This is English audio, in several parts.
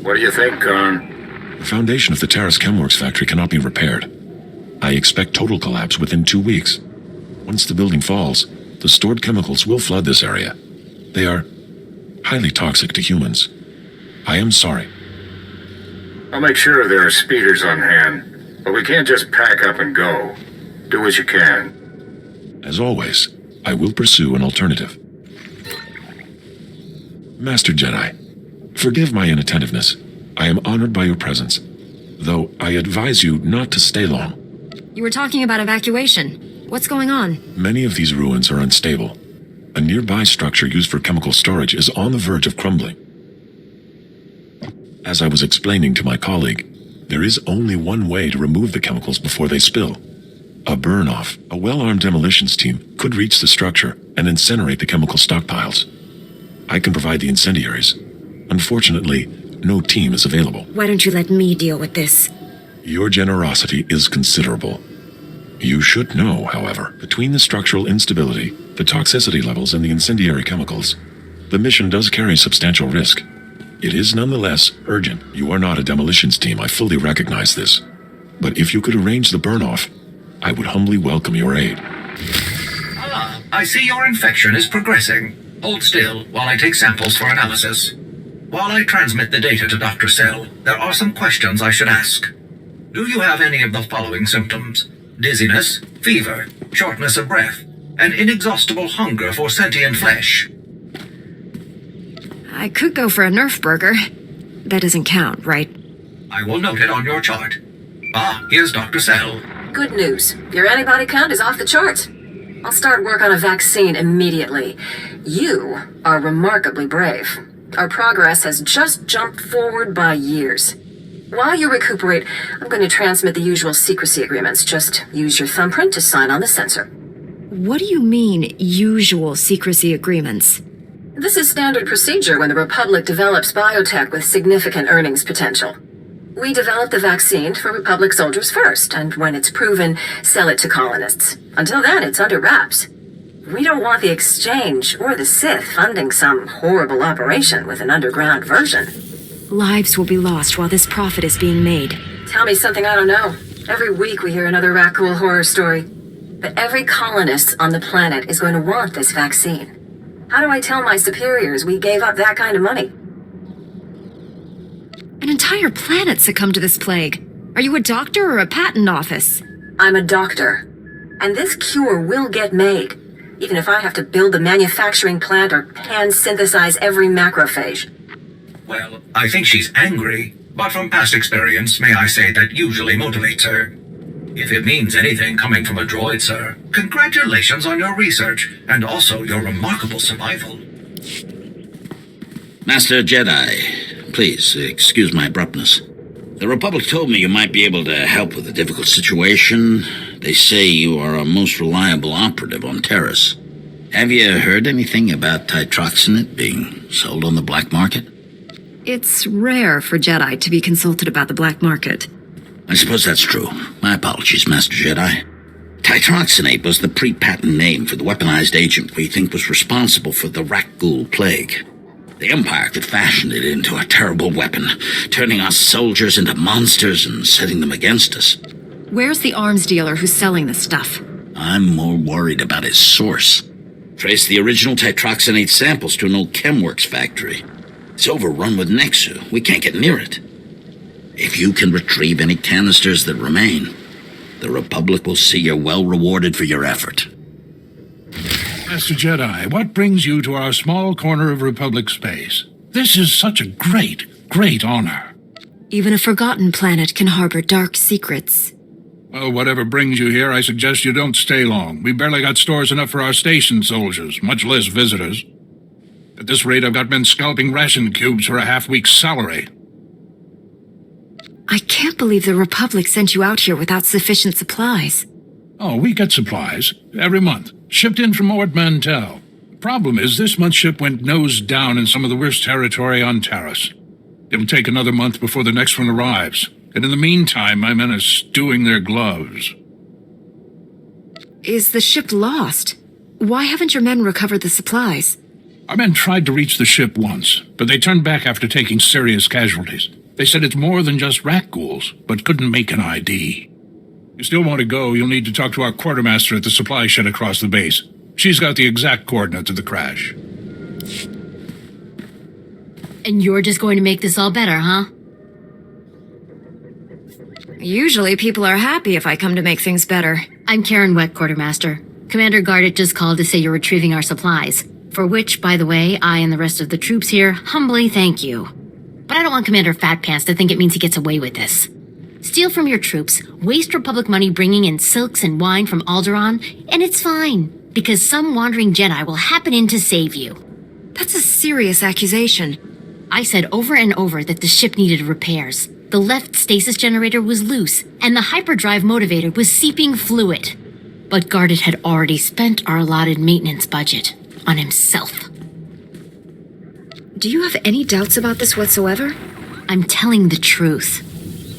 What do you think, Khan? The foundation of the Terrace Chemworks factory cannot be repaired. I expect total collapse within 2 weeks. Once the building falls, the stored chemicals will flood this area. They are highly toxic to humans. I am sorry. I'll make sure there are speeders on hand, but we can't just pack up and go. Do what you can. As always, I will pursue an alternative. Master Jedi, forgive my inattentiveness. I am honored by your presence, though I advise you not to stay long. You were talking about evacuation. What's going on? Many of these ruins are unstable. A nearby structure used for chemical storage is on the verge of crumbling. As I was explaining to my colleague, there is only one way to remove the chemicals before they spill. A burn-off. A well-armed demolitions team could reach the structure and incinerate the chemical stockpiles. I can provide the incendiaries. Unfortunately, no team is available. Why don't you let me deal with this? Your generosity is considerable. You should know, however, between the structural instability, the toxicity levels, and the incendiary chemicals, the mission does carry substantial risk. It is nonetheless urgent. You are not a demolitions team, I fully recognize this. But if you could arrange the burn-off, I would humbly welcome your aid. Ah, I see your infection is progressing. Hold still while I take samples for analysis. While I transmit the data to Dr. Sell, there are some questions I should ask. Do you have any of the following symptoms? Dizziness, fever, shortness of breath, and inexhaustible hunger for sentient flesh? I could go for a Nerf burger. That doesn't count, right? I will note it on your chart. Ah, here's Dr. Sell. Good news. Your antibody count is off the charts. I'll start work on a vaccine immediately. You are remarkably brave. Our progress has just jumped forward by years. While you recuperate, I'm going to transmit the usual secrecy agreements. Just use your thumbprint to sign on the sensor. What do you mean, usual secrecy agreements? This is standard procedure when the Republic develops biotech with significant earnings potential. We develop the vaccine for Republic soldiers first, and when it's proven, sell it to colonists. Until then, it's under wraps. We don't want the Exchange or the Sith funding some horrible operation with an underground version. Lives will be lost while this profit is being made. Tell me something I don't know. Every week we hear another Rakul horror story. But every colonist on the planet is going to want this vaccine. How do I tell my superiors we gave up that kind of money? An entire planet succumbed to this plague. Are you a doctor or a patent office? I'm a doctor. And this cure will get made, even if I have to build the manufacturing plant or hand-synthesize every macrophage. Well, I think she's angry, but from past experience, may I say that usually motivates her. If it means anything coming from a droid, sir, congratulations on your research, and also your remarkable survival. Master Jedi, please excuse my abruptness. The Republic told me you might be able to help with a difficult situation. They say you are a most reliable operative on Terrace. Have you heard anything about titroxinate being sold on the black market? It's rare for Jedi to be consulted about the black market. I suppose that's true. My apologies, Master Jedi. Titroxinate was the pre-patent name for the weaponized agent we think was responsible for the Rakul plague. The Empire could fashion it into a terrible weapon, turning us soldiers into monsters and setting them against us. Where's the arms dealer who's selling this stuff? I'm more worried about its source. Trace the original titroxinate samples to an old Chemworks factory. It's overrun with Nexu. We can't get near it. If you can retrieve any canisters that remain, the Republic will see you're well rewarded for your effort. Master Jedi, what brings you to our small corner of Republic space? This is such a great honor. Even a forgotten planet can harbor dark secrets. Well, whatever brings you here, I suggest you don't stay long. We barely got stores enough for our station soldiers, much less visitors. At this rate, I've got men scalping ration cubes for a half-week's salary. I can't believe the Republic sent you out here without sufficient supplies. Oh, we get supplies. Every month. Shipped in from Ord Mantell. The problem is, this month's ship went nose down in some of the worst territory on Terrace. It'll take another month before the next one arrives. And in the meantime, my men are stewing their gloves. Is the ship lost? Why haven't your men recovered the supplies? Our men tried to reach the ship once, but they turned back after taking serious casualties. They said it's more than just rat ghouls, but couldn't make an ID. You still want to go, you'll need to talk to our quartermaster at the supply shed across the base. She's got the exact coordinates of the crash. And you're just going to make this all better, huh? Usually people are happy if I come to make things better. I'm Karen Weck, Quartermaster. Commander Gardet just called to say you're retrieving our supplies. For which, by the way, I and the rest of the troops here humbly thank you. But I don't want Commander Fat Pants to think it means he gets away with this. Steal from your troops, waste Republic money bringing in silks and wine from Alderaan, and it's fine, because some wandering Jedi will happen in to save you. That's a serious accusation. I said over and over that the ship needed repairs. The left stasis generator was loose, and the hyperdrive motivator was seeping fluid. But Gardet had already spent our allotted maintenance budget on himself. Do you have any doubts about this whatsoever? I'm telling the truth.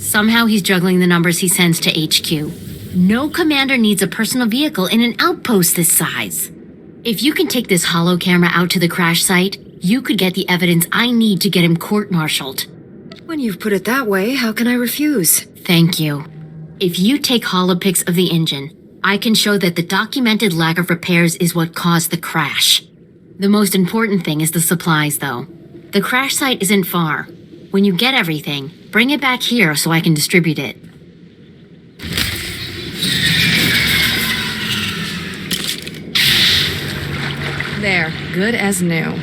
Somehow he's juggling the numbers he sends to HQ. No commander needs a personal vehicle in an outpost this size. If you can take this holo camera out to the crash site, you could get the evidence I need to get him court-martialed. When you've put it that way, how can I refuse? Thank you. If you take holopics of the engine, I can show that the documented lack of repairs is what caused the crash. The most important thing is the supplies, though. The crash site isn't far. When you get everything, bring it back here so I can distribute it. There, good as new.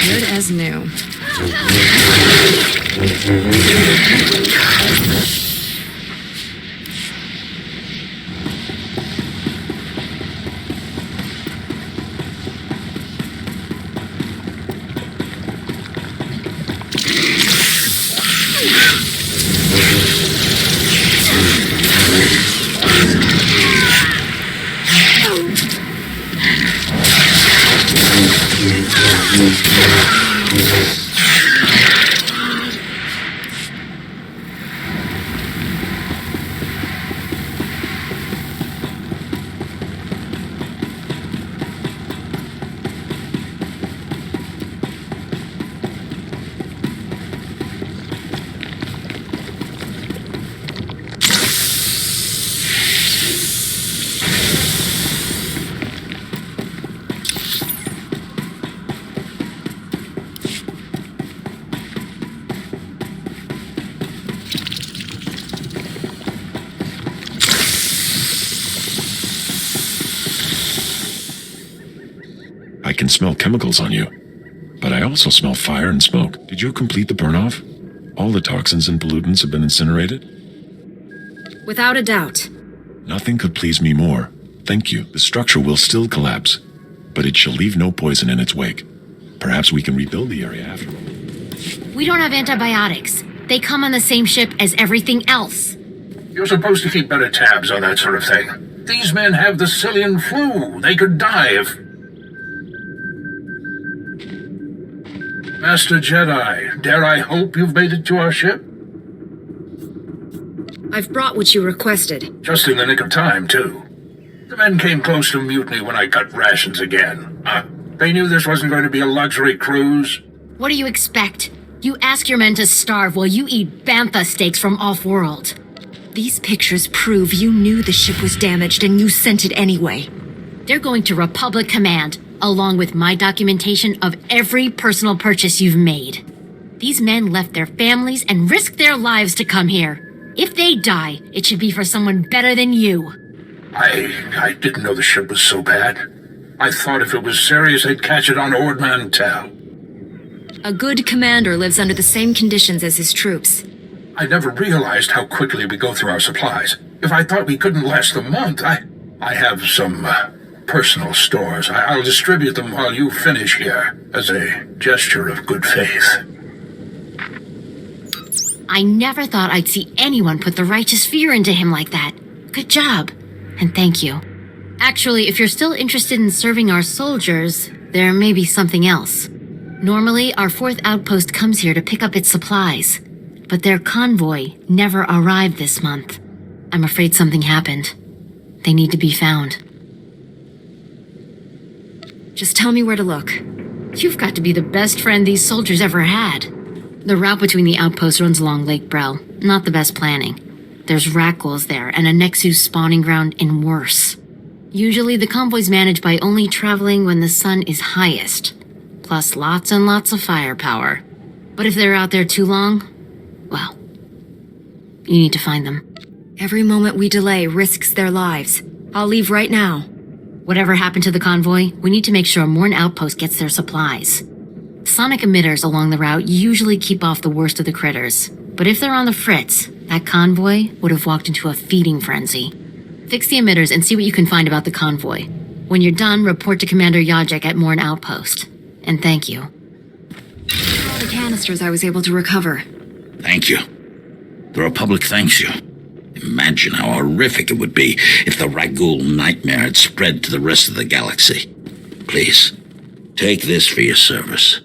Good as new. I can smell chemicals on you. But I also smell fire and smoke. Did you complete the burn-off? All the toxins and pollutants have been incinerated? Without a doubt. Nothing could please me more. Thank you. The structure will still collapse, but it shall leave no poison in its wake. Perhaps we can rebuild the area after all. We don't have antibiotics. They come on the same ship as everything else. You're supposed to keep better tabs on that sort of thing. These men have the Cillian flu. They could die if... Master Jedi, dare I hope you've made it to our ship? I've brought what you requested. Just in the nick of time, too. The men came close to mutiny when I cut rations again. They knew this wasn't going to be a luxury cruise. What do you expect? You ask your men to starve while you eat bantha steaks from off-world. These pictures prove you knew the ship was damaged and you sent it anyway. They're going to Republic Command, along with my documentation of every personal purchase you've made. These men left their families and risked their lives to come here. If they die, it should be for someone better than you. I didn't know the ship was so bad. I thought if it was serious, they'd catch it on Ord Mantell. A good commander lives under the same conditions as his troops. I never realized how quickly we go through our supplies. If I thought we couldn't last a month, I have some personal stores. I'll distribute them while you finish here, as a gesture of good faith. I never thought I'd see anyone put the righteous fear into him like that. Good job. And thank you. Actually, if you're still interested in serving our soldiers, there may be something else. Normally, our 4th outpost comes here to pick up its supplies, but their convoy never arrived this month. I'm afraid something happened. They need to be found. Just tell me where to look. You've got to be the best friend these soldiers ever had. The route between the outposts runs along Lake Brell. Not the best planning. There's Rakghouls there and a Nexus spawning ground in worse. Usually the convoy's managed by only traveling when the sun is highest, plus lots and lots of firepower. But if they're out there too long, well, you need to find them. Every moment we delay risks their lives. I'll leave right now. Whatever happened to the convoy, we need to make sure Morn Outpost gets their supplies. Sonic emitters along the route usually keep off the worst of the critters, but if they're on the fritz, that convoy would have walked into a feeding frenzy. Fix the emitters and see what you can find about the convoy. When you're done, report to Commander Yajek at Morn Outpost. And thank you. All the canisters I was able to recover. Thank you. The Republic thanks you. Imagine how horrific it would be if the Rakghoul nightmare had spread to the rest of the galaxy. Please, take this for your service.